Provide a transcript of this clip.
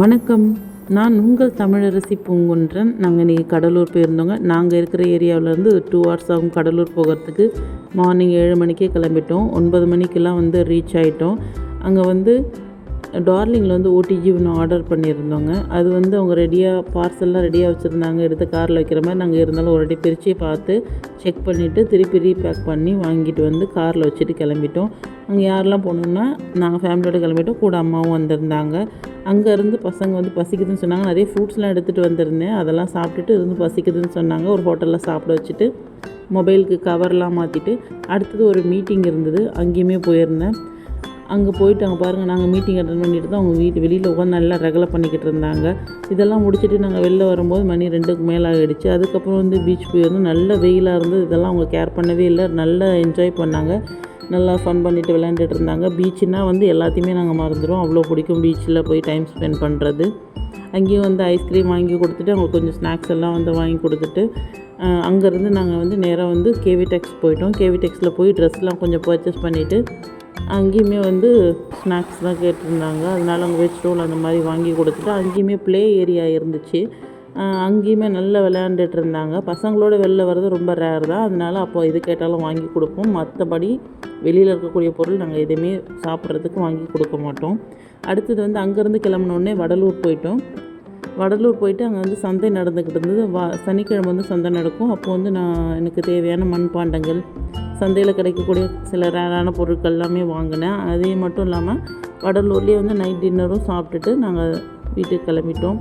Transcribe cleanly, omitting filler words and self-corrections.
வணக்கம். நான் உங்கள் தமிழரசி பூங்குன்றன். நாங்கள் இன்றைக்கி கடலூர் போயிருந்தோங்க. நாங்கள் இருக்கிற ஏரியாவிலேருந்து 2 ஹவர்ஸ் ஆகும் கடலூர் போகிறதுக்கு. மார்னிங் 7 மணிக்கே கிளம்பிட்டோம். 9 மணிக்கெல்லாம் ரீச் ஆகிட்டோம். அங்கே டார்லிங்கில் ஓடிஜி ஒன்று ஆர்டர் பண்ணியிருந்தோங்க. அது அவங்க ரெடியாக பார்சல்லாம் ரெடியாக வச்சுருந்தாங்க. எடுத்து காரில் வைக்கிற மாதிரி. நாங்கள் இருந்தாலும் ஒரு வாட்டி பிரித்து பார்த்து செக் பண்ணிவிட்டு திருப்பி ரீபேக் பண்ணி வாங்கிட்டு காரில் வச்சுட்டு கிளம்பிட்டோம். அங்கே யாரெல்லாம் போனோம்னா நாங்கள் ஃபேமிலியோடு கிளம்பிட்டோம். கூட அம்மாவும் வந்திருந்தாங்க. அங்கேருந்து பசங்க பசிக்குதுன்னு சொன்னாங்க. நிறைய ஃப்ரூட்ஸ்லாம் எடுத்துகிட்டு வந்திருந்தேன். அதெல்லாம் சாப்பிட்டுட்டு பசிக்குதுன்னு சொன்னாங்க. ஒரு ஹோட்டலில் சாப்பிட வச்சுட்டு மொபைலுக்கு கவர்லாம் மாற்றிட்டு அடுத்தது ஒரு மீட்டிங் இருந்தது. அங்கேயுமே போயிருந்தேன். அங்கே போயிட்டு அங்கே பாருங்கள், நாங்கள் மீட்டிங் அட்டன் பண்ணிட்டு தான் அவங்க வெளியில் உட்காந்து நல்லா ரகலை பண்ணிக்கிட்டு இருந்தாங்க. இதெல்லாம் முடிச்சுட்டு நாங்கள் வெளில வரும்போது மணி 2க்கு மேலே ஆகிடுச்சு. அதுக்கப்புறம் பீச் போய் நல்ல வெயிலாக இருந்தது. இதெல்லாம் அவங்க கேர் பண்ணவே இல்லை. நல்லா என்ஜாய் பண்ணாங்க. நல்லா ஃபன் பண்ணிவிட்டு விளையாண்டுட்டு இருந்தாங்க. பீச்சுனால் எல்லாத்தையுமே நாங்கள் மறந்துடுவோம். அவ்வளோ பிடிக்கும் பீச்சில் போய் டைம் ஸ்பெண்ட் பண்ணுறது. அங்கேயும் ஐஸ்கிரீம் வாங்கி கொடுத்துட்டு அவங்களுக்கு கொஞ்சம் ஸ்நாக்ஸ் எல்லாம் வாங்கி கொடுத்துட்டு அங்கேருந்து நாங்கள் நேராக கேவி டெக்ஸ் போயிட்டோம். கேவி டெக்ஸில் போய் ட்ரெஸ்லாம் கொஞ்சம் பர்ச்சேஸ் பண்ணிவிட்டு அங்கேயுமே ஸ்நாக்ஸ் தான் கேட்டிருந்தாங்க. அதனால் அவங்க வெஜ் ரோல் அந்த மாதிரி வாங்கி கொடுத்துட்டு அங்கேயுமே ப்ளே ஏரியா இருந்துச்சு. அங்கேயுமே நல்லா விளையாண்டுட்டு இருந்தாங்க. பசங்களோட வெளில வர்றது ரொம்ப ரேர் தான். அதனால் அப்போ இது கேட்டாலும் வாங்கி கொடுப்போம். மற்றபடி வெளியில் இருக்கக்கூடிய பொருள் நாங்கள் எதுவுமே சாப்பிட்றதுக்கு வாங்கி கொடுக்க மாட்டோம். அடுத்தது அங்கேருந்து கிளம்பினோடனே வடலூர் போயிட்டோம். வடலூர் போயிட்டு அங்கே சந்தை நடந்துக்கிட்டு இருந்தது. சனிக்கிழமை சந்தை நடக்கும். அப்போது எனக்கு தேவையான மண்பாண்டங்கள், சந்தையில் கிடைக்கக்கூடிய சில ரேரான பொருட்கள் எல்லாமே வாங்கினேன். அதே மட்டும் இல்லாமல் வடலூர்லேயே நைட் டின்னரும் சாப்பிட்டுட்டு நாங்கள் வீட்டுக்கு கிளம்பிட்டோம்.